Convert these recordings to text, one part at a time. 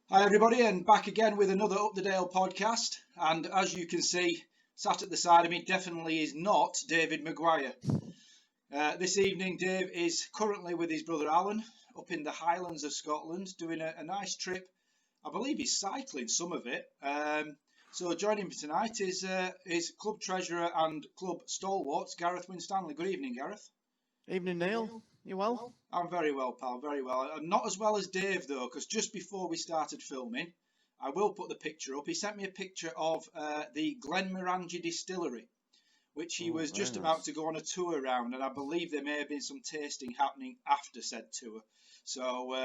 Hi everybody, and back again with another Up the Dale podcast. And as you can see, sat at the side of me definitely is not David Maguire. This evening, Dave is currently with his brother Alan up in the Highlands of Scotland doing a nice trip. I believe he's cycling some of it. So joining me tonight is club treasurer and club stalwart Gareth Winstanley. Good evening, Gareth. Evening, Neil. You well? I'm very well, pal, very well. I'm not as well as Dave, though, because just before we started filming, I will put the picture up. He sent me a picture of the Glenmorangie distillery, which he was just nice. about to go on a tour around, and I believe there may have been some tasting happening after said tour. So,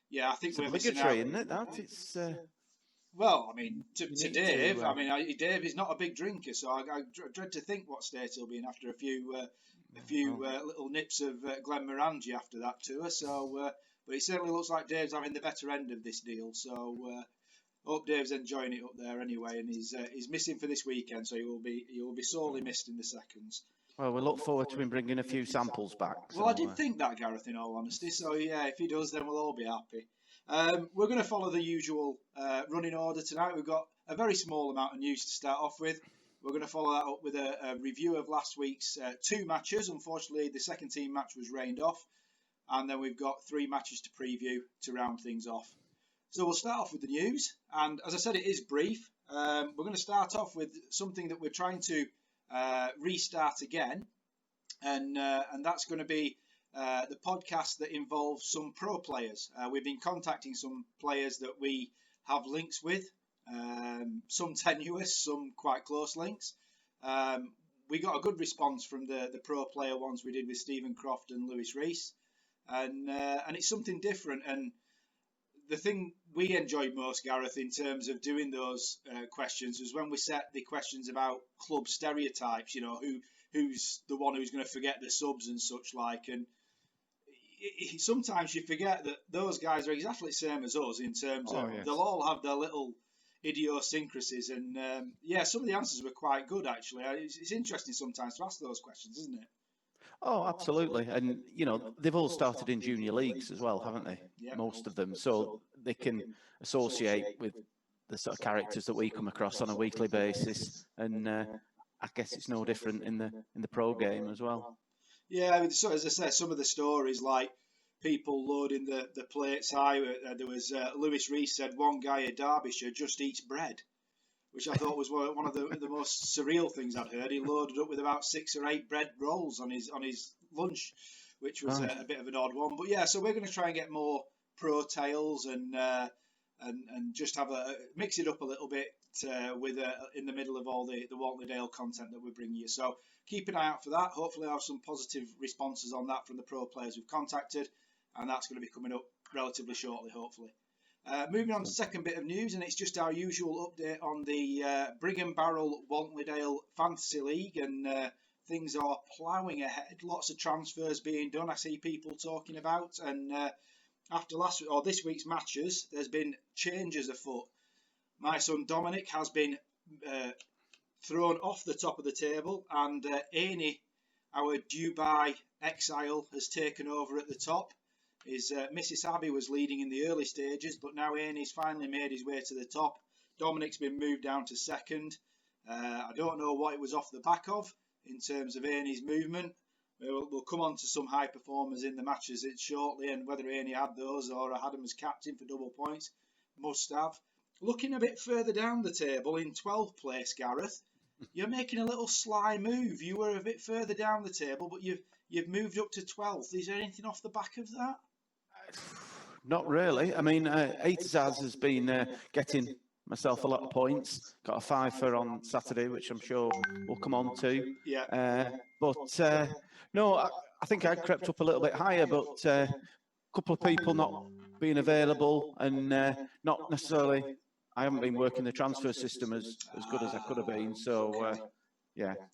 yeah, I think It's we're obligatory, missing out. isn't it? That it's. Well, I mean, to Dave, to, Dave is not a big drinker, so I dread to think what state he'll be in after a few little nips of Glenmorangie after that tour. So, but it certainly looks like Dave's having the better end of this deal. So, hope Dave's enjoying it up there anyway, and he's missing for this weekend, so he will be sorely missed in the seconds. Well, we look forward to him bringing a few samples back. Well, I did think that, Gareth, in all honesty. So, yeah, if he does, then we'll all be happy. We're going to follow the usual running order tonight. We've got a very small amount of news to start off with. We're going to follow that up with a review of last week's two matches. Unfortunately, the second team match was rained off. And then we've got three matches to preview to round things off. So we'll start off with the news. And as I said, it is brief. We're going to start off with something that we're trying to restart again. And that's going to be the podcast that involves some pro players. We've been contacting some players that we have links with, some tenuous, some quite close links. We got a good response from the pro player ones we did with Stephen Croft and Lewis Rees, and it's something different. And the thing we enjoyed most, Gareth, in terms of doing those questions was when we set the questions about club stereotypes, you know, who's the one who's going to forget the subs and such like. And sometimes you forget that those guys are exactly the same as us in terms of they'll all have their little idiosyncrasies. And some of the answers were quite good, actually. It's interesting sometimes to ask those questions, isn't it? Oh, absolutely. And, you know, they've all started in junior leagues as well, haven't they? Yeah. Most of them. So they can associate with the sort of characters that we come across on a weekly basis. And I guess it's no different in the pro game as well. Yeah, I mean, so as I said, some of the stories like people loading the plates high. There was Lewis Rees said one guy at Derbyshire just eats bread, which I thought was one of the most surreal things I'd heard. He loaded up with about 6 or 8 bread rolls on his lunch, which was a bit of an odd one. But yeah, so we're going to try and get more pro tales and just have mix it up a little bit with in the middle of all the Walton Dale content that we bring you. So keep an eye out for that. Hopefully, I'll have some positive responses on that from the pro players we've contacted, and that's going to be coming up relatively shortly, hopefully. Moving on to the second bit of news, and it's just our usual update on the Brigham Barrel Walton Fantasy League, and things are ploughing ahead. Lots of transfers being done. I see people talking about, and after this week's matches, there's been changes afoot. My son Dominic has been thrown off the top of the table, and Amy, our Dubai exile, has taken over at the top. Mrs. Abbey was leading in the early stages, but now Amy's finally made his way to the top. Dominic's been moved down to second. I don't know what it was off the back of in terms of Amy's movement. We'll come on to some high performers in the matches shortly, and whether Amy had those or I had him as captain for double points. Must have. Looking a bit further down the table in 12th place, Gareth, you're making a little sly move. You were a bit further down the table, but you've moved up to 12th. Is there anything off the back of that? Not really. I mean, Eitazaz has been getting myself a lot of points. Got a 5 on Saturday, which I'm sure we'll come on to. Yeah. No, I think I crept up a little bit higher, but a couple of people not being available and not necessarily. I haven't been working the transfer system as good as I could have been. So,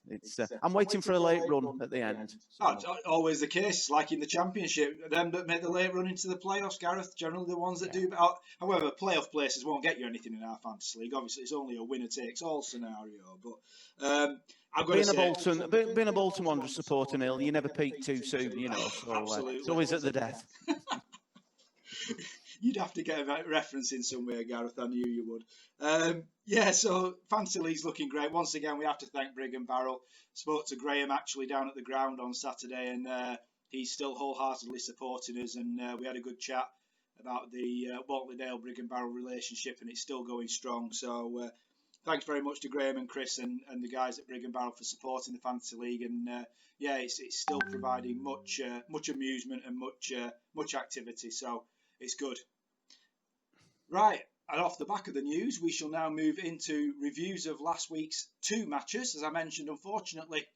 it's. I'm waiting for a late run at the end. So. It's always the case. It's like in the Championship. Them that make the late run into the playoffs, Gareth, generally the ones that do. However, playoff places won't get you anything in our fantasy league. Obviously, it's only a winner-takes-all scenario. But I've got to say, being a Bolton Wanderers supporter, Neil, you never peak too soon, you know. So absolutely. it's always at the death. You'd have to get a reference in somewhere, Gareth. I knew you would. Yeah, so Fantasy League's looking great. Once again, we have to thank Brig and Barrel. Spoke to Graham actually down at the ground on Saturday, and he's still wholeheartedly supporting us. And we had a good chat about the Whately-Dale Brig and Barrel relationship, and it's still going strong. So thanks very much to Graham and Chris and the guys at Brig and Barrel for supporting the Fantasy League. And yeah, it's still providing much amusement and much activity. So it's good. Right, and off the back of the news, we shall now move into reviews of last week's 2 matches. As I mentioned, unfortunately,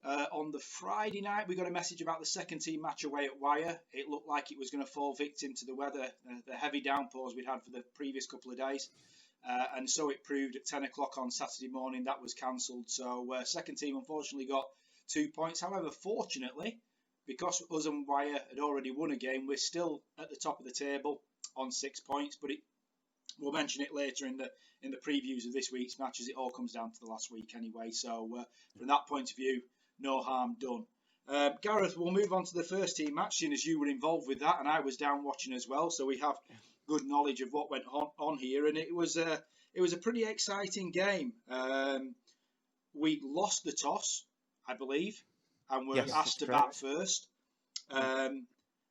on the Friday night, we got a message about the second team match away at Wyre. It looked like it was going to fall victim to the weather, the heavy downpours we'd had for the previous couple of days. And so it proved at 10 o'clock on Saturday morning. That was cancelled. So second team unfortunately got 2 points. However, fortunately, because us and Wyre had already won a game, we're still at the top of the table on 6 points. But we'll mention it later in the previews of this week's matches. It all comes down to the last week anyway. So from that point of view, no harm done. Gareth, we'll move on to the first team match, seeing as you were involved with that and I was down watching as well. So we have good knowledge of what went on here, and it was a pretty exciting game. We lost the toss, I believe, and were asked to bat first.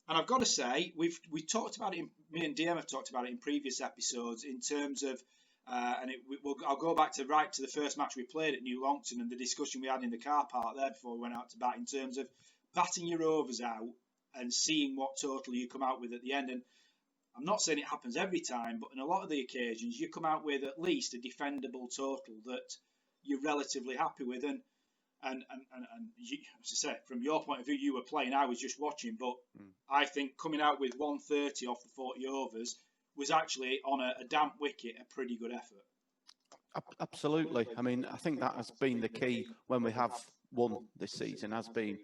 And I've got to say, we talked about it. Me and DM have talked about it in previous episodes in terms of, I'll go back to the first match we played at New Longton and the discussion we had in the car park there before we went out to bat in terms of batting your overs out and seeing what total you come out with at the end. And I'm not saying it happens every time, but in a lot of the occasions, you come out with at least a defendable total that you're relatively happy with. And you, as I say, from your point of view, you were playing, I was just watching, but I think coming out with 130 off the 40 overs was actually on a damp wicket a pretty good effort. Absolutely. I mean, I think that has been the key when we have won this season, has been,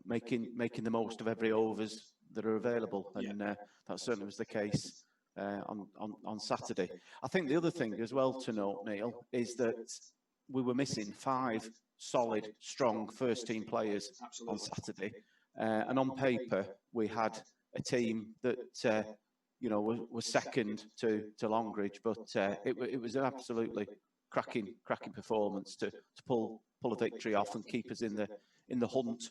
making the most of every overs that are available, and that certainly was the case on Saturday. I think the other thing as well to note, Neil, is that we were missing 5 solid, strong first-team players on Saturday, and on paper we had a team that was second to Longridge, but it was an absolutely cracking performance to pull a victory off and keep us in the hunt.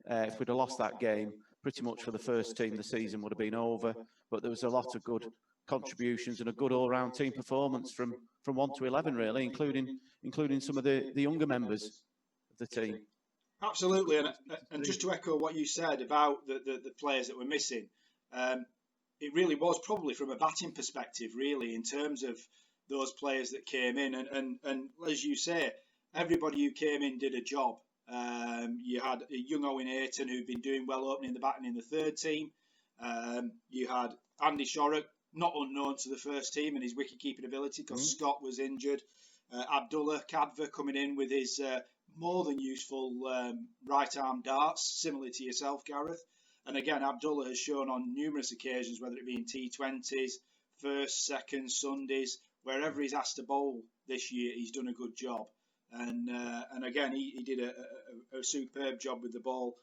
If we'd have lost that game, pretty much for the first team, the season would have been over. But there was a lot of good contributions and a good all-round team performance from 1 to 11, really, including some of the younger members of the team. Absolutely, and just to echo what you said about the players that were missing, it really was probably from a batting perspective, really, in terms of those players that came in, and as you say, everybody who came in did a job. You had young Owen Ayton, who'd been doing well opening the batting in the third team. You had Andy Shorrock, not unknown to the first team and his wicket-keeping ability because Scott was injured. Abdullah Kadver coming in with his more than useful right-arm darts, similar to yourself, Gareth. And again, Abdullah has shown on numerous occasions, whether it be in T20s, first, second, Sundays, wherever he's asked to bowl this year, he's done a good job. And again, he did a superb job with the ball.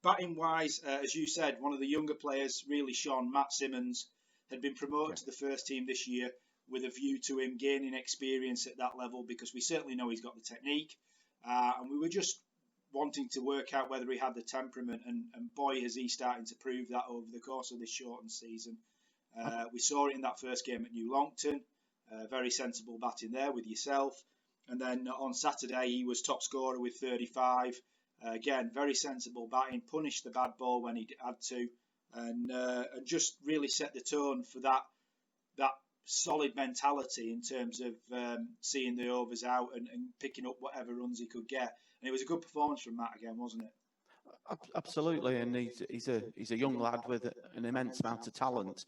Batting wise, as you said, one of the younger players really shone. Matt Simmons had been promoted to the first team this year with a view to him gaining experience at that level, because we certainly know he's got the technique. And we were just wanting to work out whether he had the temperament, and boy, is he starting to prove that over the course of this shortened season. We saw it in that first game at New Longton, very sensible batting there with yourself. And then on Saturday, he was top scorer with 35. Again, very sensible batting, punished the bad ball when he had to, and just really set the tone for that solid mentality in terms of seeing the overs out and picking up whatever runs he could get. And it was a good performance from Matt again, wasn't it? Absolutely, and he's a young lad with an immense amount of talent.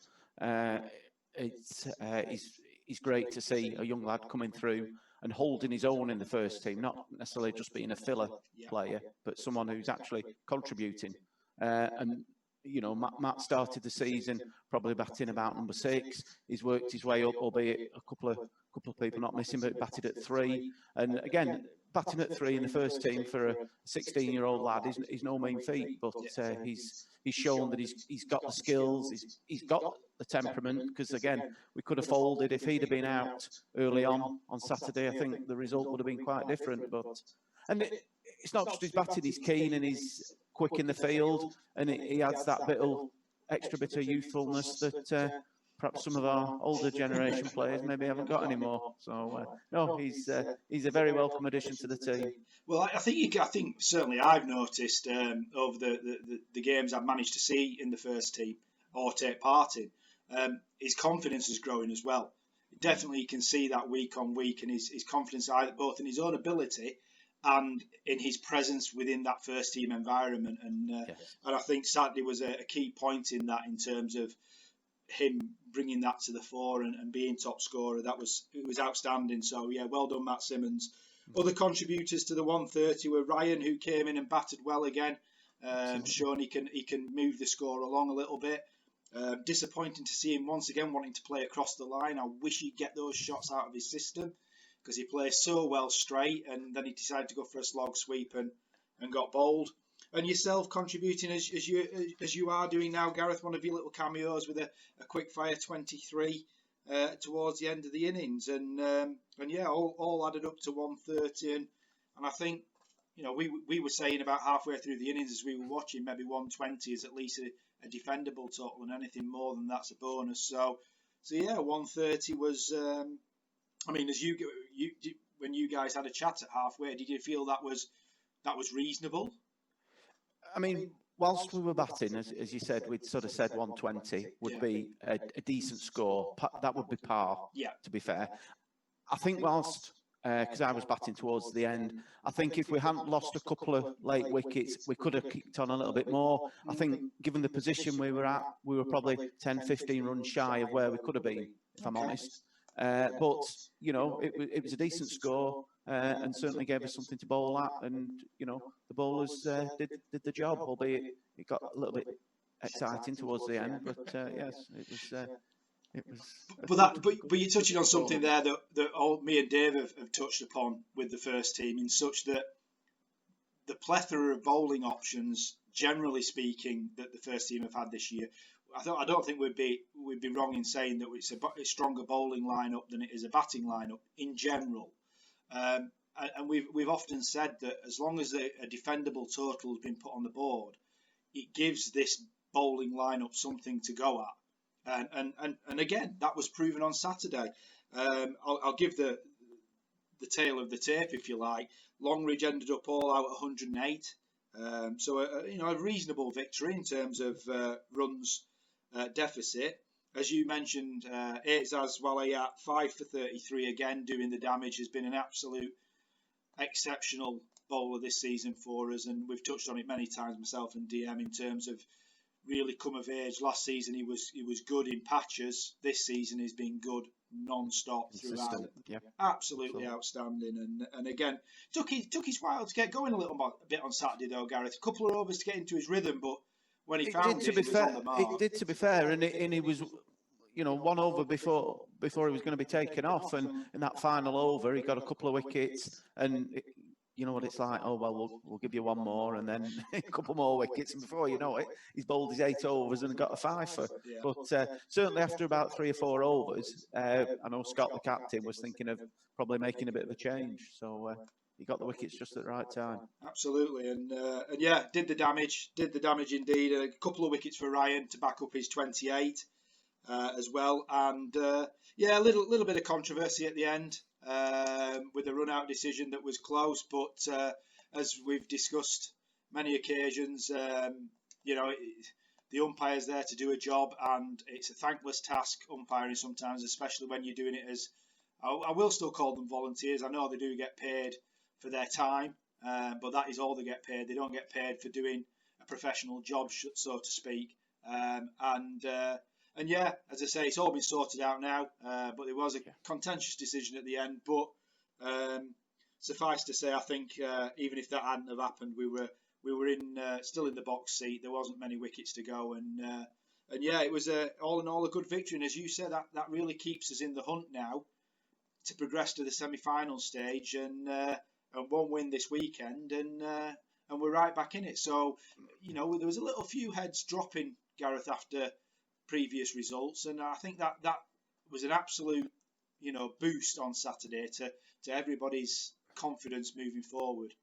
He's great to see a young lad coming through and holding his own in the first team, not necessarily just being a filler player, but someone who's actually contributing. And Matt started the season probably batting about number 6. He's worked his way up, albeit a couple of people not missing, but batted at 3. And again, batting at 3 in the first team for a 16-year-old lad is no mean feat. But he's shown that he's got the skills, he's got the temperament, because again, we could have folded if he'd have been out early on Saturday. I think the result would have been quite different. But it's not just his batting; he's keen and he's quick in the field, and he adds that extra bit of youthfulness that perhaps some of our older generation players maybe haven't got anymore. So no, he's a very welcome addition to the team. Well, I think certainly I've noticed over the games I've managed to see in the first team or take part in, his confidence is growing as well. Definitely, you can see that week on week, and his confidence either both in his own ability and in his presence within that first team environment. And I think Saturday was a key point in that, in terms of him bringing that to the fore and being top scorer. It was outstanding. So yeah, well done, Matt Simmons. Other contributors to the 130 were Ryan, who came in and batted well again, showing he can move the score along a little bit. Disappointing to see him once again wanting to play across the line. I wish he'd get those shots out of his system, because he plays so well straight, and then he decided to go for a slog sweep and got bowled. And yourself contributing as you are doing now, Gareth, one of your little cameos with a quick fire 23 towards the end of the innings, and yeah, all added up to 130, and I think, you know, we were saying about halfway through the innings as we were watching, maybe 120 is at least a defendable total, and anything more than that's a bonus. So yeah, 130 was. I mean, as when you guys had a chat at halfway, did you feel that was reasonable? I mean, whilst we were batting, as you said, we'd sort of said 120 would be a decent score. That would be par, to be fair. I think whilst, because I was batting towards the end, I think if we hadn't lost a couple of late wickets, we could have kicked on a little bit more. I think given the position we were at, we were probably 10, 15 runs shy of where we could have been, if I'm honest. But, you know, it was a decent score. And certainly gave us something to bowl at, and you know, the bowlers did the job, albeit it got a little bit exciting towards the end. But yes, it was. But you're touching on something there that me and Dave have touched upon with the first team, in such that the plethora of bowling options, generally speaking, that the first team have had this year. I don't think we'd be wrong in saying that it's a stronger bowling lineup than it is a batting lineup in general. And we've often said that as long as a defendable total has been put on the board, it gives this bowling lineup something to go at. And again, that was proven on Saturday. I'll give the tail of the tape, if you like. Longridge ended up all out at 108. So a reasonable victory in terms of runs deficit. As you mentioned, Aizaz Walayat, 5 for 33 again, doing the damage, has been an absolute exceptional bowler this season for us, and we've touched on it many times, myself and DM, in terms of really come of age. Last season he was good in patches. This season he's been good non-stop throughout. Absolutely outstanding, and again took his while to get going a bit on Saturday though, Gareth. A couple of overs to get into his rhythm, but when he found it, he was on the mark. It did, to be fair, and he was, you know, one over before he was going to be taken off, and in that final over he got a couple of wickets, and you know what it's like. Oh well, we'll give you one more, and then a couple more wickets, and before you know it, he's bowled his 8 overs and got a 5 for. But certainly after about 3 or 4 overs, I know Scott, the captain, was thinking of probably making a bit of a change. So he got the wickets just at the right time. Absolutely, and yeah, did the damage indeed. A couple of wickets for Ryan to back up his 28 as well, and yeah, a little bit of controversy at the end with a run-out decision that was close, but as we've discussed many occasions, you know, the umpire's there to do a job, and it's a thankless task umpiring sometimes, especially when you're doing it as, I will still call them volunteers. I know they do get paid for their time, but that is all they get paid. They don't get paid for doing a professional job, so to speak. And yeah, as I say, it's all been sorted out now, but there was a contentious decision at the end. But suffice to say, I think even if that hadn't have happened, we were still in the box seat. There wasn't many wickets to go, and yeah, it was all in all a good victory. And as you said, that really keeps us in the hunt now to progress to the semi-final stage, and one win this weekend, and we're right back in it. So, you know, there was a little few heads dropping, Gareth, after previous results, and I think that was an absolute, boost on Saturday to everybody's confidence moving forward.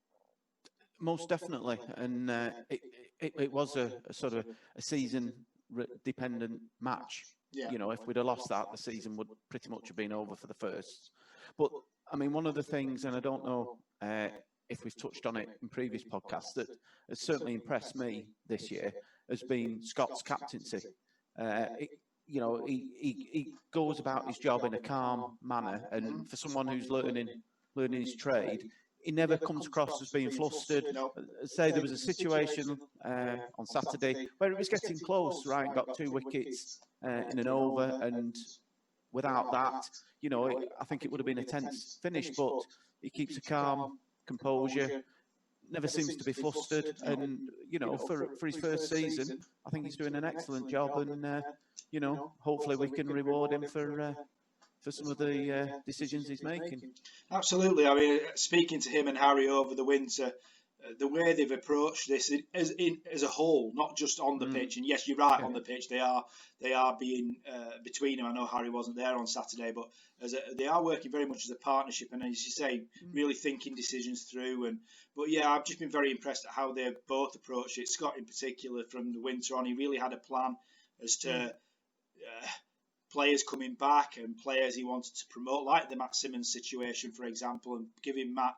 Most definitely, and it was a sort of a season-dependent match. Yeah. If we'd have lost that, the season would pretty much have been over for the first. But I mean, one of the things, and I don't know if we've touched on it in previous podcasts, that has certainly impressed me this year has been Scott's captaincy. He goes about his job in a calm manner, and for someone who's learning his trade, he never comes across as being flustered. Say there was a situation on Saturday where it was getting close. Ryan got 2 wickets in an over, and without that, I think it would have been a tense finish. But he keeps a calm composure, never seems to be flustered, and for his first season, I think he's doing an excellent job, and hopefully we can reward him for some of the decisions he's making. Absolutely. I mean, speaking to him and Harry over the winter, the way they've approached this as a whole, not just on the pitch. And yes, you're right, on the pitch they are being between them. I know Harry wasn't there on Saturday, but they are working very much as a partnership, and as you say, really thinking decisions through. But yeah, I've just been very impressed at how they've both approached it. Scott in particular, from the winter on, he really had a plan as to players coming back and players he wanted to promote, like the Matt Simmons situation, for example, and giving Matt,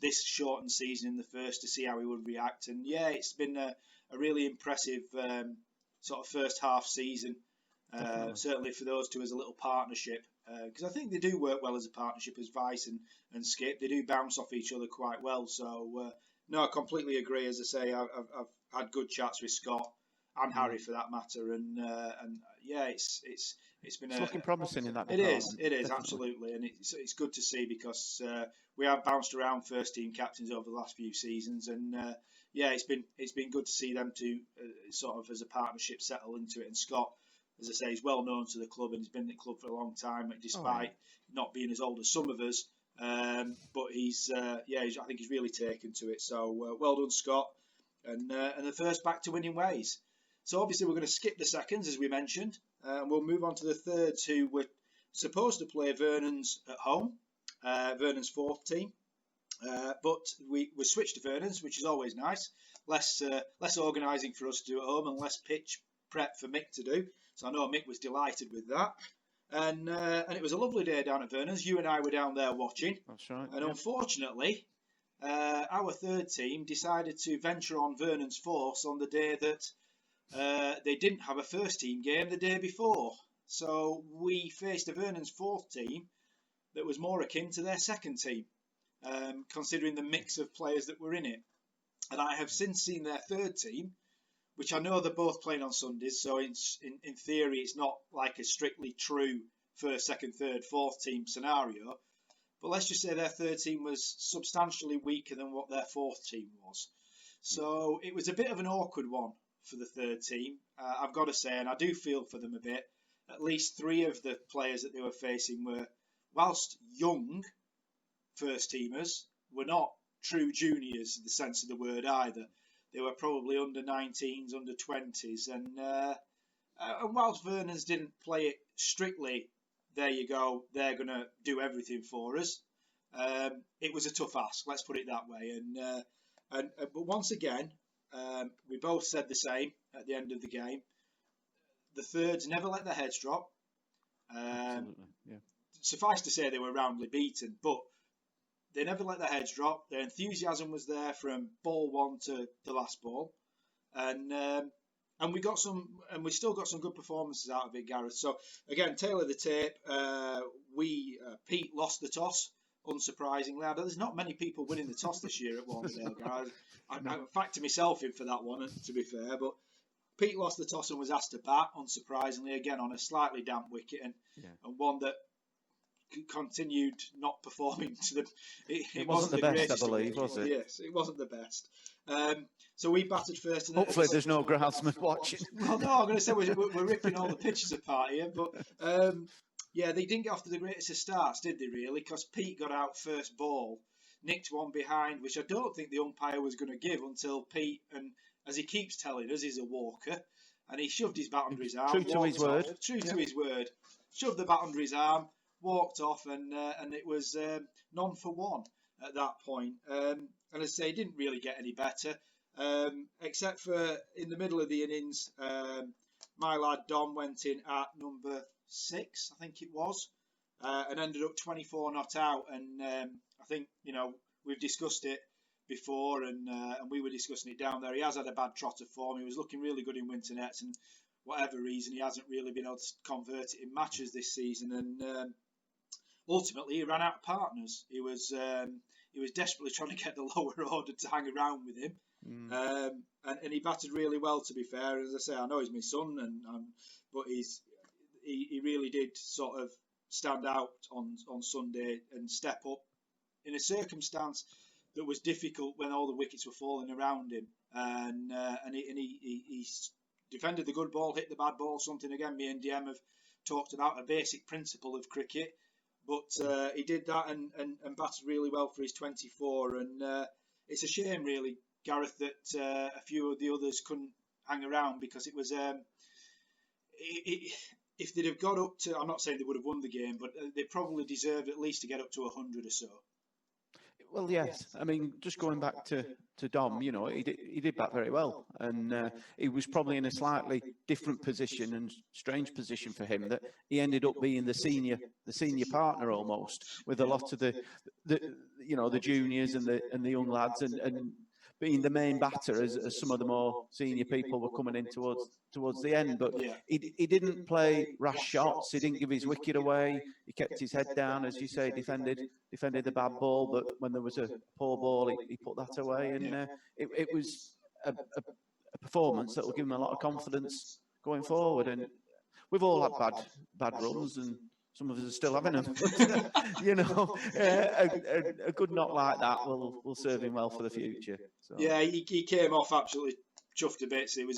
this shortened season in the first to see how he would react. And yeah, it's been a really impressive sort of first half season, certainly for those two as a little partnership, because I think they do work well as a partnership, as Vice and Skip. They do bounce off each other quite well. So no, I completely agree. As I say, I've had good chats with Scott and Harry for that matter, and yeah, it's been looking promising in that. It is definitely. Absolutely, and it's good to see, because we have bounced around first team captains over the last few seasons, and yeah, it's been good to see them two sort of as a partnership settle into it. And Scott, as I say, is well known to the club and he's been in the club for a long time, despite not being as old as some of us. But I think he's really taken to it. So well done, Scott, and the first back to winning ways. So obviously we're going to skip the seconds, as we mentioned, and we'll move on to the thirds, who were supposed to play Vernon's at home, Vernon's fourth team. But we switched to Vernon's, which is always nice. Less organising for us to do at home and less pitch prep for Mick to do. So I know Mick was delighted with that. And it was a lovely day down at Vernon's. You and I were down there watching. That's right. And unfortunately, our third team decided to venture on Vernon's force on the day that they didn't have a first team game the day before. So we faced a Vernon's fourth team that was more akin to their second team, considering the mix of players that were in it. And I have since seen their third team, which I know they're both playing on Sundays, so in theory it's not like a strictly true first, second, third, fourth team scenario. But let's just say their third team was substantially weaker than what their fourth team was. So it was a bit of an awkward one for the third team, I've got to say, and I do feel for them a bit. At least 3 of the players that they were facing were, whilst young first teamers, were not true juniors in the sense of the word either. They were probably under 19s, under 20s, and whilst Vernon's didn't play it strictly, there you go, they're going to do everything for us. It was a tough ask, let's put it that way. But once again, we both said the same at the end of the game. The thirds never let their heads drop. Absolutely, yeah. Suffice to say, they were roundly beaten, but they never let their heads drop. Their enthusiasm was there from ball one to the last ball, and we got some, and we still got some good performances out of it, Gareth. So again, tail of the tape, Pete lost the toss, unsurprisingly. There's not many people winning the toss this year at Wandale, Gareth. I factor myself in for that one, to be fair, but Pete lost the toss and was asked to bat, unsurprisingly, again on a slightly damp wicket, and one that continued not performing to the. It wasn't the best, I believe, was it? Yes, it wasn't the best. So we batted first. And hopefully, there's no groundsman watching. Well, no, I'm going to say we're ripping all the pitches apart here, but yeah, they didn't get off to the greatest of starts, did they? Really, because Pete got out first ball, nicked one behind, which I don't think the umpire was going to give until Pete, and as he keeps telling us, he's a walker. and he shoved his bat under his arm. True to his word. True to his word. Shoved the bat under his arm, walked off, and it was none for one at that point. And as I say, he didn't really get any better, except for in the middle of the innings, my lad Dom went in at number 6, I think it was, and ended up 24 not out. And I think, we've discussed it before, and we were discussing it down there. He has had a bad trot of form. He was looking really good in winter nets, and whatever reason, he hasn't really been able to convert it in matches this season. And ultimately, he ran out of partners. He was desperately trying to get the lower order to hang around with him. And he batted really well, to be fair. As I say, I know he's my son, but he really did sort of stand out on Sunday and step up in a circumstance that was difficult when all the wickets were falling around him. And he defended the good ball, hit the bad ball. Something again, me and DM have talked about, a basic principle of cricket. But he did that and batted really well for his 24. And it's a shame, really, Gareth, that a few of the others couldn't hang around, because it was if they'd have got up to, I'm not saying they would have won the game, but they probably deserved at least to get up to 100 or so. Well, yes. I mean, just going back to Dom, he did bat very well, and he was probably in a slightly different position and strange position for him, that he ended up being the senior partner almost, with a lot of the juniors and the young lads, and being the main batter as some of the more senior people were coming in towards the end. But he didn't play rash shots. He didn't give his wicket away. He kept his head down, as you say, defended the bad ball. But when there was a poor ball, he put that away. And it was a performance that will give him a lot of confidence going forward. And we've all had bad runs, and some of us are still having them. A good knock like that will serve him well for the future. So. Yeah, he came off absolutely chuffed to bits. It was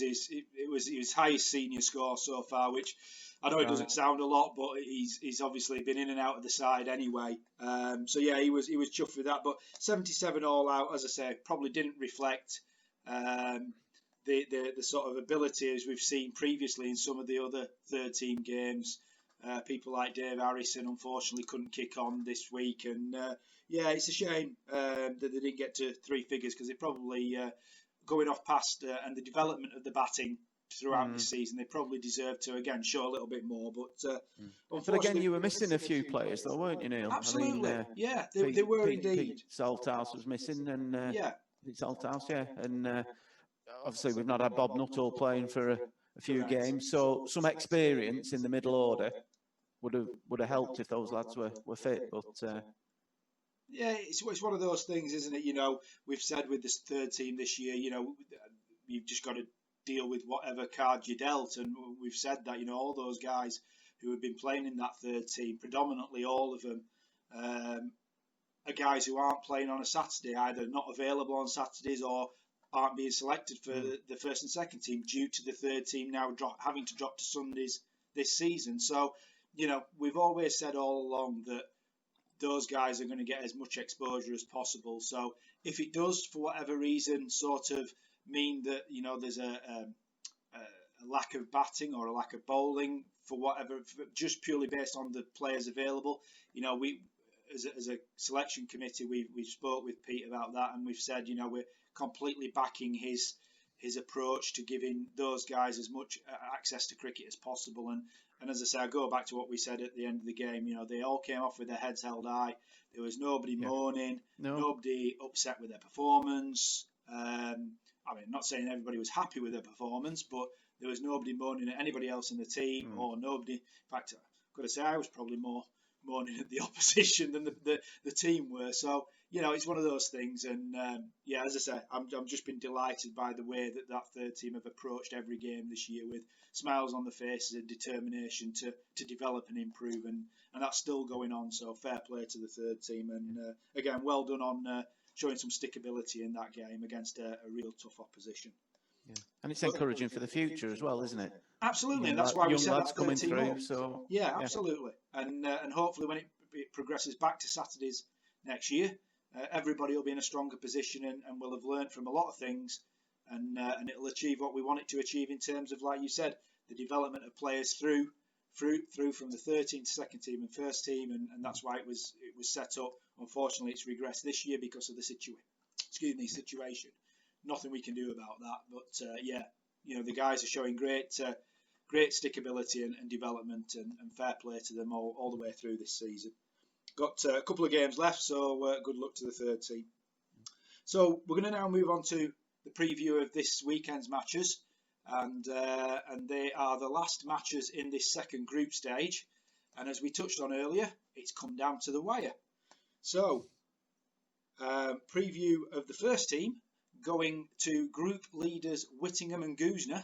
his highest senior score so far, which I know it doesn't sound a lot, but he's obviously been in and out of the side anyway. So yeah, he was chuffed with that. But 77 all out, as I say, probably didn't reflect the sort of ability as we've seen previously in some of the other third team games. People like Dave Harrison unfortunately couldn't kick on this week, and it's a shame that they didn't get to 3 figures, because they probably going off past and the development of the batting throughout the season, they probably deserve to again show a little bit more. But again, you were missing a few players, though, weren't you, Neil? Absolutely, they were indeed. Pete Salthouse was missing, and Pete Salthouse, and obviously we've not had Bob Nuttall playing for a few games, so some experience in the middle order would have helped if those lads were fit. But it's one of those things, isn't it? We've said with this third team this year, you've just got to deal with whatever card you're dealt, and we've said that all those guys who have been playing in that third team, predominantly all of them, are guys who aren't playing on a Saturday, either not available on Saturdays or aren't being selected for the first and second team due to the third team now having to drop to Sundays this season. So, we've always said all along that those guys are going to get as much exposure as possible. So if it does, for whatever reason, sort of mean that, there's a lack of batting or a lack of bowling, for whatever, just purely based on the players available, we, as a selection committee, we've spoke with Pete about that, and we've said, we're completely backing his approach to giving those guys as much access to cricket as possible. And as I say, I go back to what we said at the end of the game. They all came off with their heads held high. There was nobody moaning, nobody upset with their performance. I'm not saying everybody was happy with their performance, but there was nobody moaning at anybody else in the team, or nobody. In fact, I've got to say, I was probably more moaning at the opposition than the team were. So, it's one of those things. And as I say, I'm just been delighted by the way that third team have approached every game this year, with smiles on the faces and determination to develop and improve. And that's still going on. So fair play to the third team. And again, well done on showing some stickability in that game against a real tough opposition. Yeah. And it's encouraging for the future as well, isn't it? Absolutely, and that's why we said lads that coming team through. up. So yeah, absolutely, and hopefully when it progresses back to Saturdays next year, everybody will be in a stronger position and will have learned from a lot of things and it'll achieve what we want it to achieve in terms of, like you said, the development of players through from the 13th second team and first team, and that's why it was set up. Unfortunately, it's regressed this year because of the situation. Nothing we can do about that, but yeah, the guys are showing great stickability and development, and fair play to them all the way through this season. Got a couple of games left, so good luck to the third team. So we're going to now move on to the preview of this weekend's matches, and they are the last matches in this second group stage. And as we touched on earlier, it's come down to the wire. So preview of the first team, going to group leaders Whittingham and Goosner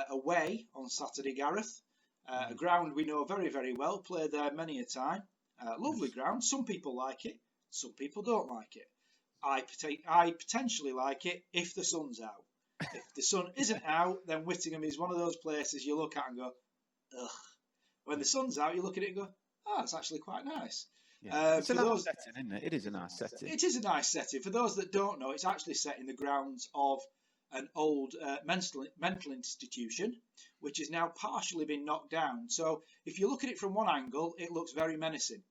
away on Saturday, Gareth. A ground we know very, very well, played there many a time. Lovely ground. Some people like it, some people don't like it. I potentially like it if the sun's out. If the sun isn't out, then Whittingham is one of those places you look at and go, ugh. When the sun's out, you look at it and go, oh, it's actually quite nice. Yeah. It's a nice setting, isn't it? It is a nice setting. It is a nice setting. For those that don't know, it's actually set in the grounds of an old mental institution, which has now partially been knocked down. So if you look at it from one angle, it looks very menacing.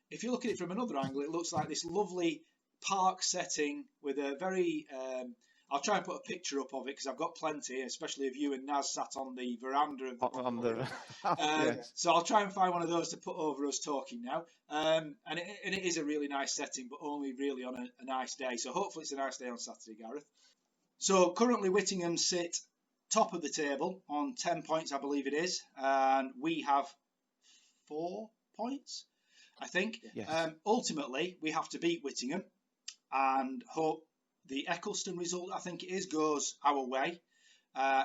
If you look at it from another angle, it looks like this lovely park setting with a very... I'll try and put a picture up of it because I've got plenty, especially of you and Naz sat on the veranda of the yes. So I'll try and find one of those to put over us talking now. And it is a really nice setting, but only really on a nice day. So hopefully it's a nice day on Saturday, Gareth. So currently Whittingham sit top of the table on 10 points, I believe it is. And we have 4 points, I think. Yes. Ultimately, we have to beat Whittingham and hope the Eccleston result, I think it is, goes our way,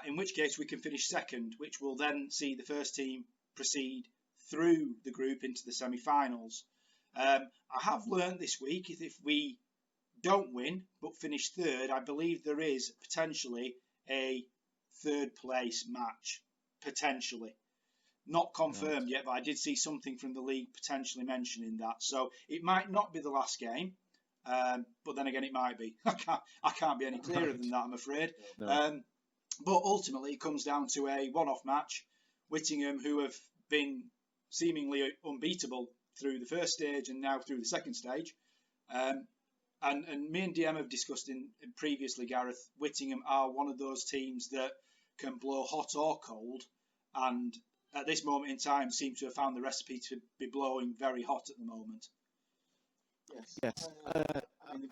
in which case we can finish second, which will then see the first team proceed through the group into the semi-finals. I have learned this week if we don't win but finish third, I believe there is potentially a third place match, potentially. Not confirmed yet, but I did see something from the league potentially mentioning that. So it might not be the last game. But then again, it might be. I can't be any clearer than that, I'm afraid. No. But ultimately, it comes down to a one-off match. Whittingham, who have been seemingly unbeatable through the first stage and now through the second stage. And me and DM have discussed in previously, Gareth, Whittingham are one of those teams that can blow hot or cold, and at this moment in time seem to have found the recipe to be blowing very hot at the moment. Yes, I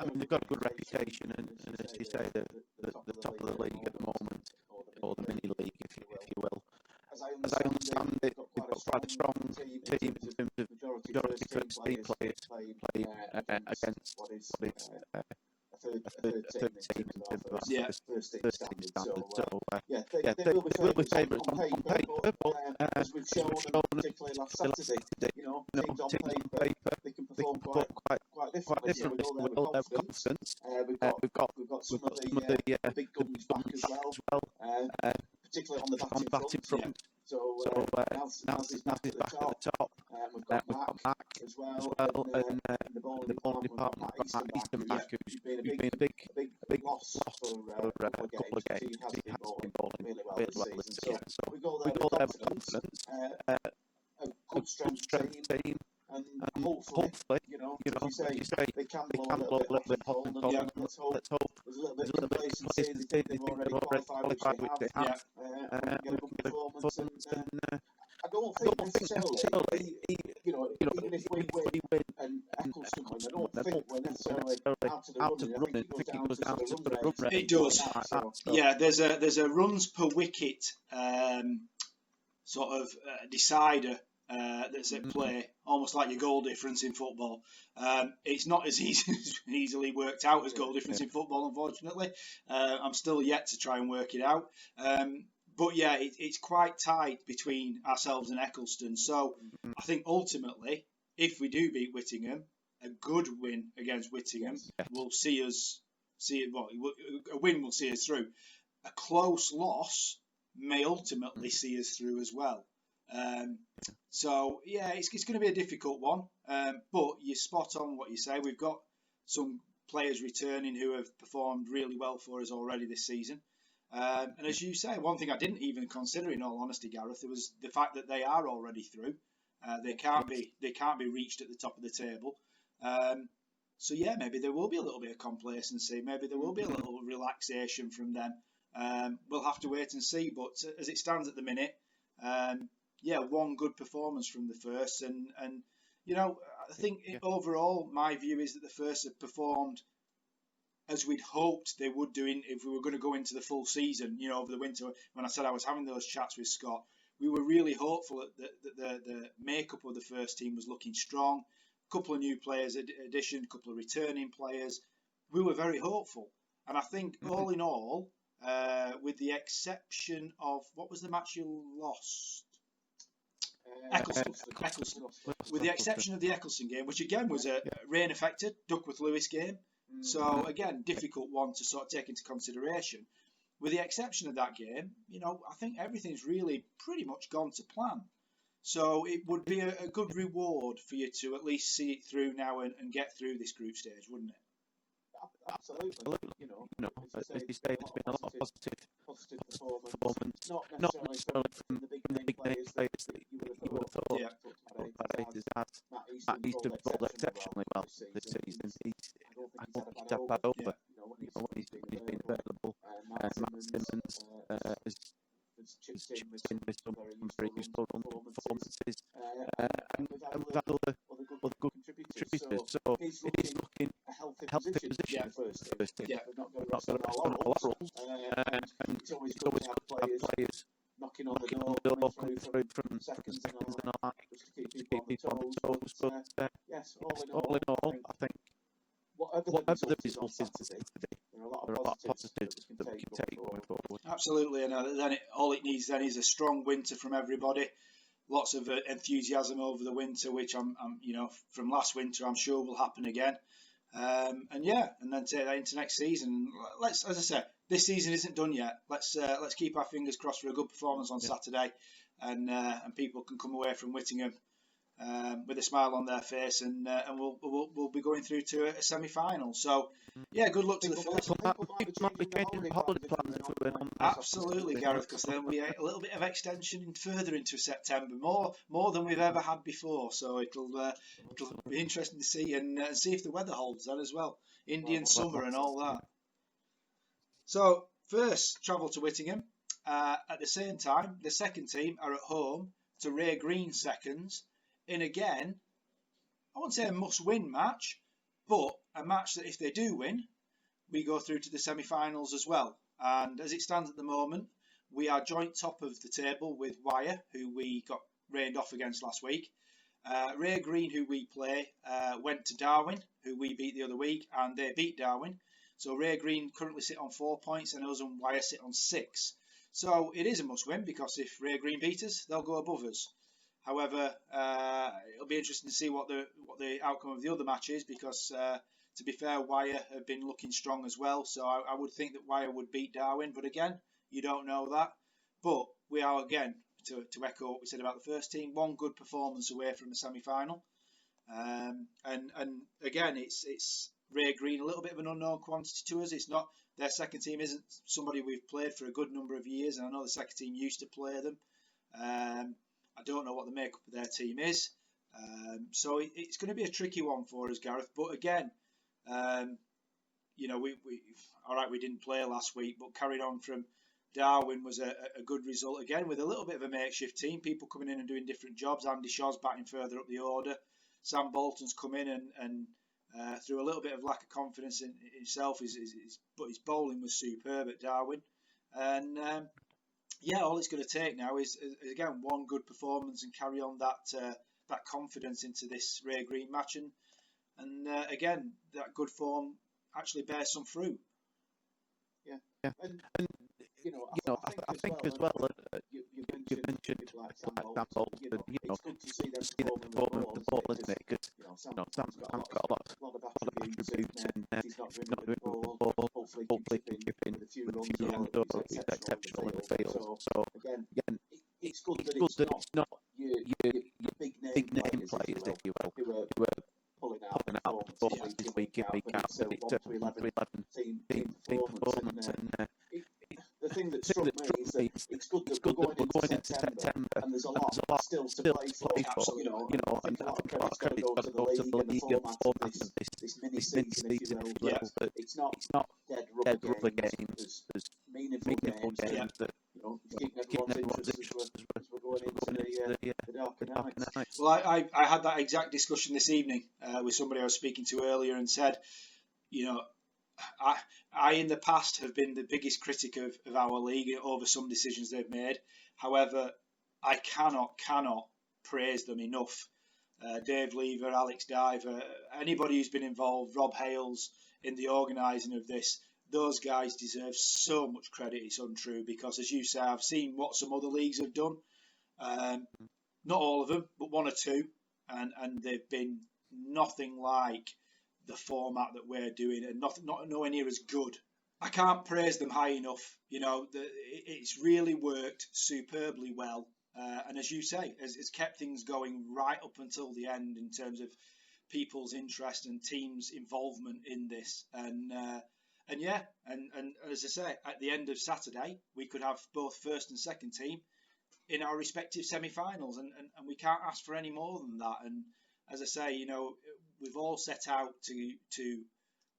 mean, they've got a good reputation, and as you say, the top of the league at the moment, or the mini league, if you will. As I understand it, they've got quite a strong team in terms of majority first team players playing against what is a third team in terms of first team standard. So they will be favourites on paper, but as we've shown particularly last Saturday, teams on paper they can perform quite differently. We'll have confidence. We've got some of the big guns back as well, particularly on the batting front. So Naz is back at the top. We've got Mac as well, and the bowling department, Matt Easternback, who's been a big loss for a couple of games. He has been bowling really well this season. So we go there with confidence, a good strength team. And hopefully, as you say, they can blow a little bit hot and cold. Let's hope there's a little bit of complacency. They think they've already qualified, which they have. Get a good performance. I don't think necessarily, even if we win and Eccleston win, I don't think we're necessarily out of the running. I think it goes down to the run rate. It does. Yeah, there's a runs per wicket sort of decider that's at play, almost like your goal difference in football. It's not as easily worked out as goal difference in football, unfortunately. I'm still yet to try and work it out. But yeah, it's quite tight between ourselves and Eccleston. So I think ultimately, if we do beat Whittingham, a good win against Whittingham will see us a win will see us through. A close loss may ultimately see us through as well. So yeah, it's going to be a difficult one. But you're spot on what you say. We've got some players returning who have performed really well for us already this season. And as you say, one thing I didn't even consider, in all honesty, Gareth, was the fact that they are already through. They can't be reached at the top of the table. So yeah, maybe there will be a little bit of complacency. Maybe there will be a little relaxation from them. We'll have to wait and see. But as it stands at the minute, yeah, one good performance from the first, and I think overall my view is that the first have performed as we'd hoped they would do if we were going to go into the full season. Over the winter, when I said I was having those chats with Scott, we were really hopeful that the makeup of the first team was looking strong. A couple of new players addition, a couple of returning players. We were very hopeful, and I think all in all, with the exception of what was the match you lost? Eccleston. With the exception of the Eccleston game, which again was a rain affected Duckworth Lewis game. So again, difficult one to sort of take into consideration. With the exception of that game, I think everything's really pretty much gone to plan. So it would be a good reward for you to at least see it through now and get through this group stage, wouldn't it? Absolutely. As you say, there's been a lot of positive performance, not necessarily from the big name players that you would have thought. Yeah. Matt Easton bowled exceptionally well this season. I don't think he's had a bad over. When he's been available. Matt Simmons has chipped in with some very useful performances. And we've had other good contributors. So it is looking a healthy position for the first team. We've not got to rest on our laurels. And it's always good to have players knocking on the door, coming through from seconds and all that, just to keep people on their toes. But yes, all in all, I think whatever the result is today, there are a lot of positives that we can take going forward. Absolutely, and then all it needs then is a strong winter from everybody. Lots of enthusiasm over the winter, which I'm from last winter, I'm sure will happen again. And then take that into next season. As I said, this season isn't done yet. Let's keep our fingers crossed for a good performance on Saturday, and people can come away from Whittingham with a smile on their face, and we'll be going through to a semi-final. So yeah, good luck to the first. Might be changing holiday plans if we're on. Absolutely, Gareth, because then we get a little bit of extension further into September, more than we've ever had before. So it'll be interesting to see and see if the weather holds then as well. Indian summer and all that. So first travel to Whittingham. At the same time, the second team are at home to Ray Green seconds. In again, I won't say a must-win match, but a match that if they do win, we go through to the semi-finals as well. And as it stands at the moment, we are joint top of the table with Wyre, who we got rained off against last week. Ray Green, who we play, went to Darwin, who we beat the other week, and they beat Darwin. So Ray Green currently sit on 4 points, and us and Wyre sit on 6. So it is a must-win, because if Ray Green beat us, they'll go above us. However, it'll be interesting to see what the outcome of the other match is, because to be fair, Wyre have been looking strong as well. So I would think that Wyre would beat Darwin, but again, you don't know that. But we are, again, to echo what we said about the first team, one good performance away from the semi-final. And again, it's Ray Green, a little bit of an unknown quantity to us. It's not, their second team isn't somebody we've played for a good number of years, and I know the second team used to play them. I don't know what the makeup of their team is. So it's going to be a tricky one for us, Gareth. But again, we all right, we didn't play last week, but carried on from Darwin was a good result again, with a little bit of a makeshift team, people coming in and doing different jobs. Andy Shaw's batting further up the order. Sam Bolton's come in and through a little bit of lack of confidence in himself, but his bowling was superb at Darwin. And all it's going to take now is again one good performance and carry on that confidence into this Ray Green match, and again that good form actually bears some fruit. Yeah. And I think as well that you mentioned like Sam Bolton. It's good to see them performing with the ball, isn't it? Because Sam's got a lot of attributes, and he's not doing it with the ball. Hopefully he can chip in with a few runs. He's exceptional in the field. So again, it's good that it's not your big name players, if you will, who are pulling out performances week week in, week out, but it's a 1 to 11 team performance. And the thing that the thing struck that struck me is me that is it's good it's that we're good that going we're going into into September, and there's a and there's a lot lot still still to to play play for. for. And I think a lot of credit's got to go to the league and the format of this mini season, if you will. Yeah. But It's not it's not dead dead rubber rubber games. games. There's There's meaningful meaningful games games that that is keeping keeping everyone's everyone's interest interest as we're as going we're going into into the darker the darker nights. nights. Well, I had that exact discussion this evening with somebody I was speaking to earlier, and said, you know, I in the past have been the biggest critic of our league over some decisions they've made. However, I cannot praise them enough. Dave Lever, Alex Diver, anybody who's been involved, Rob Hales, in the organising of this, those guys deserve so much credit. It's untrue, because, as you say, I've seen what some other leagues have done. Not all of them, but one or two, and they've been nothing like the format that we're doing, and not nowhere near as good. I can't praise them high enough. You know, it's really worked superbly well, and as you say, has kept things going right up until the end in terms of people's interest and teams' involvement in this. And yeah, and as I say, at the end of Saturday, we could have both first and second team in our respective semi-finals, and we can't ask for any more than that. And as I say, you know, we've all set out to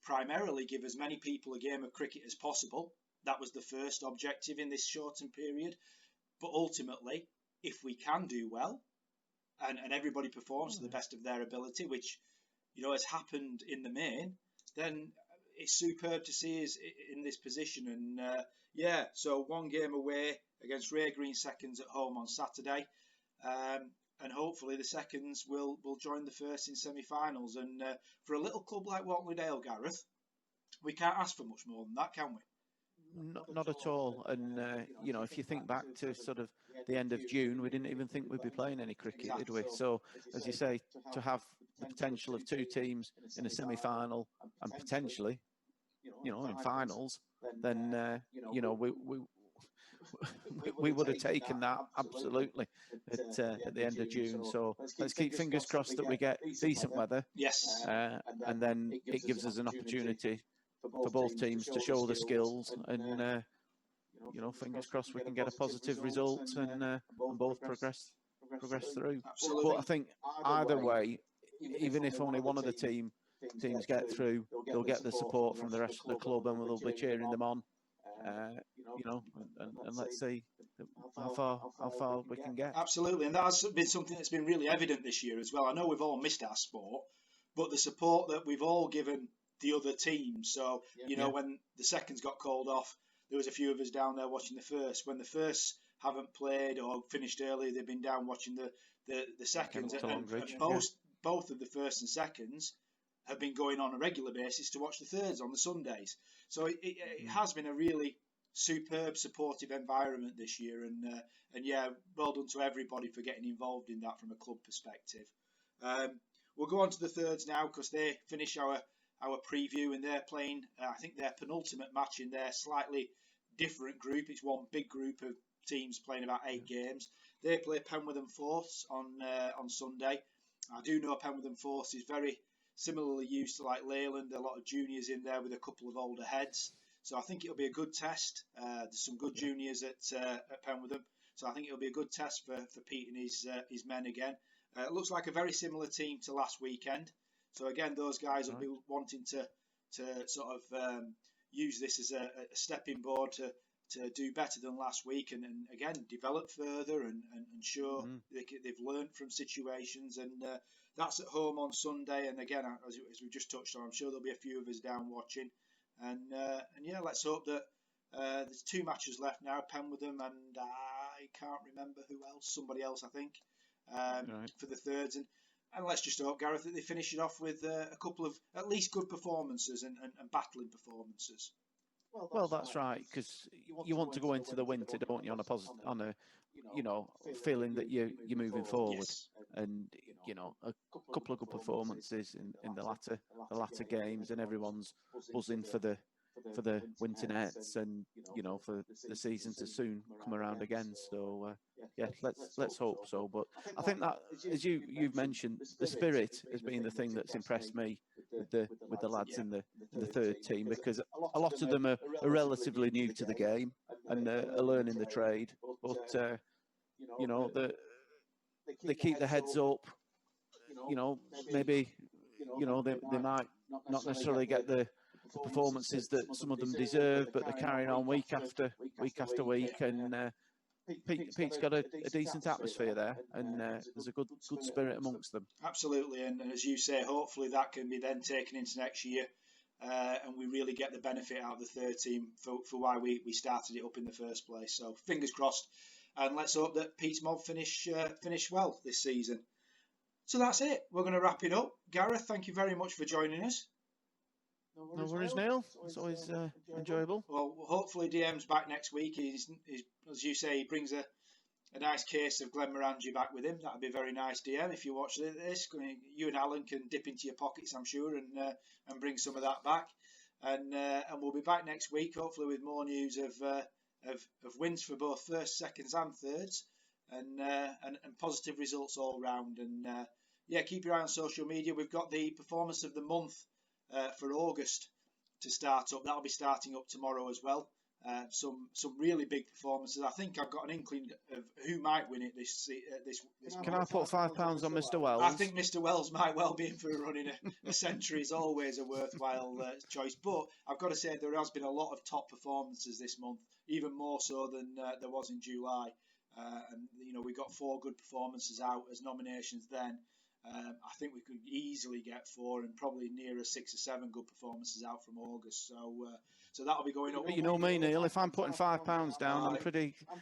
primarily give as many people a game of cricket as possible. That was the first objective in this shortened period. But ultimately, if we can do well, and everybody performs to the best of their ability, which, you know, has happened in the main, then it's superb to see us in this position. And yeah, so one game away against Ray Green Seconds at home on Saturday. And hopefully the seconds will join the first in semi-finals. And for a little club like Watley Dale, Gareth, we can't ask for much more than that, can we? Not at all. And you know, if you think back to sort of the end of June, we didn't even think we'd be playing any cricket, did we? So, as you say, to have the potential of two teams in a semi-final and potentially, you know, in finals, then you know, we would have taken that absolutely at the end of June. So let's keep fingers crossed that we get decent weather. Yes. And then it gives us an opportunity for both teams to show the skills, and you know, fingers crossed we can get a positive result and both progress through. Absolutely. But I think either way, even if only one of the teams get through, they'll get the support from the rest of the club, and we'll be cheering them on. You know, and let's see how far we can get. Absolutely, and that's been something that's been really evident this year as well. I know we've all missed our sport, but the support that we've all given the other teams. So, you know, when the seconds got called off, there was a few of us down there watching the first. When the firsts haven't played or finished early, they've been down watching the seconds. And both of the first and seconds have been going on a regular basis to watch the thirds on the Sundays. So it has been a really superb, supportive environment this year, and yeah, well done to everybody for getting involved in that from a club perspective. We'll go on to the thirds now, because they finish our preview, and they're playing, I think, their penultimate match in their slightly different group. It's one big group of teams playing about 8 games. They play Penworth and Forths on Sunday. I do know Penworth and Forths is very similarly used to like Leyland, a lot of juniors in there with a couple of older heads. So I think it'll be a good test. There's some good juniors at Penworth, so I think it'll be a good test for Pete and his men again. It looks like a very similar team to last weekend. So again, those guys will be wanting to sort of use this as a stepping board to do better than last week, and again develop further and show they've learned from situations. And that's at home on Sunday. And again, as we just touched on, I'm sure there'll be a few of us down watching. And yeah, let's hope that there's 2 matches left now, Penworth, and I can't remember who else, somebody else I think, for the thirds. And let's just hope, Gareth, that they finish it off with a couple of at least good performances and battling performances. Well, that's right, because you want to go into the winter, don't you, on a you know, feeling that you're moving forward. Yes. And you know, a couple of good performances in the latter games, and everyone's buzzing for the for the winter nets, and for the season to soon come around again. So yeah, let's hope so. But I think that, as you've mentioned, the spirit has been the thing that's impressed me with the lads in the third team, because a lot of them are relatively new to the game and are learning the trade, but they keep their heads up. Maybe they might not necessarily get the performances that some of them deserve, but they're carrying on week after week, and Pete's got a decent atmosphere there, and there's a good spirit amongst them. Absolutely, and as you say, hopefully that can be then taken into next year, and we really get the benefit out of the third team for why we started it up in the first place. So fingers crossed, and let's hope that Pete's Mob finish well this season. So that's it. We're going to wrap it up. Gareth, thank you very much for joining us. No worries, Neil. It's always enjoyable. Well, hopefully DM's back next week. He's as you say, he brings a nice case of Glenmorangie back with him. That'd be very nice, DM. If you watch this, you and Alan can dip into your pockets, I'm sure, and bring some of that back. And we'll be back next week, hopefully with more news of wins for both first, seconds, and thirds, and positive results all round. And yeah, keep your eye on social media. We've got the performance of the month for August to start up. That'll be starting up tomorrow as well. Some really big performances. I think I've got an inkling of who might win it this Can I put £5 on Mr. Wells? I think Mr. Wells might well be in for running a century. Is always a worthwhile choice. But I've got to say there has been a lot of top performances this month, even more so than there was in July. And we got 4 good performances out as nominations then. I think we could easily get 4 and probably nearer 6 or 7 good performances out from August. So that'll be going up. But you know me, Neil. If I'm putting £5 down,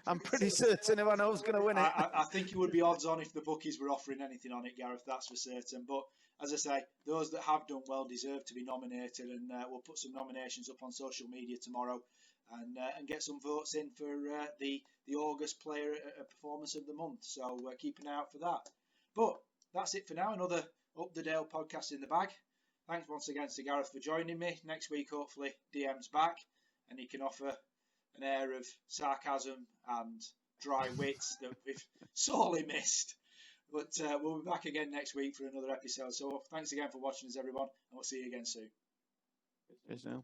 I'm pretty certain who I know is going to win it. I think it would be odds on if the bookies were offering anything on it, Gareth. That's for certain. But as I say, those that have done well deserve to be nominated, and we'll put some nominations up on social media tomorrow, and get some votes in for the August player performance of the month. So keep an eye out for that. But that's it for now. Another Up the Dale podcast in the bag. Thanks once again to Gareth for joining me. Next week, hopefully, DM's back and he can offer an air of sarcasm and dry wits that we've sorely missed. But we'll be back again next week for another episode. So thanks again for watching us, everyone, and we'll see you again soon. Cheers now.